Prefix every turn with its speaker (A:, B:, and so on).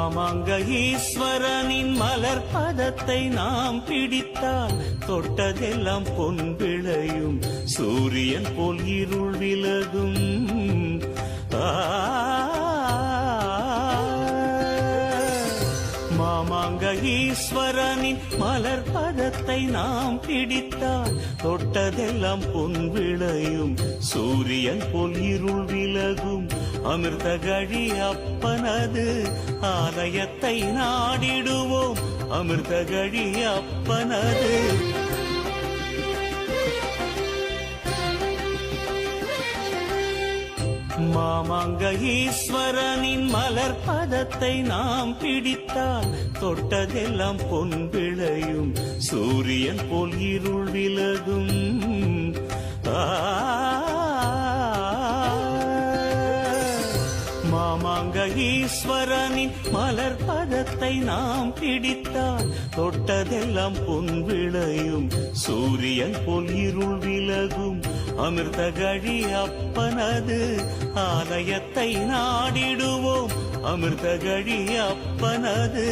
A: மாமாங்க ஈஸ்வரனின் மலர் பதத்தை நாம் பிடித்தால் தொட்டதெல்லாம் பொன் விளையும், சூரியன் போல் இருள் விலகும். மாமாங்க ஈஸ்வரனின் மலர் பதத்தை நாம் பிடித்தால் தொட்டதெல்லாம் பொன் விளையும், சூரியன் போல் இருள் விலகும். அமிர்தகழி அப்பனது ஆலயத்தை நாடிடுவோம், அமிர்தகழி அப்பனது மாமாங்க ஈஸ்வரனின் மலர் பதத்தை நாம் பிடித்தால் தொட்டதெல்லாம் பொன் விளையும், சூரியன் போல் இருள் விலகும். மாமாங்க ஈஸ்வரனின் மலர் பதத்தை நாம் பிடித்தால் தொட்டதெல்லாம் பொன் விளையும், சூரியன் போல் இருள் விலகும். அமிர்தகழி அப்பனது ஆலயத்தை நாடிடுவோம், அமிர்தகழி அப்பனது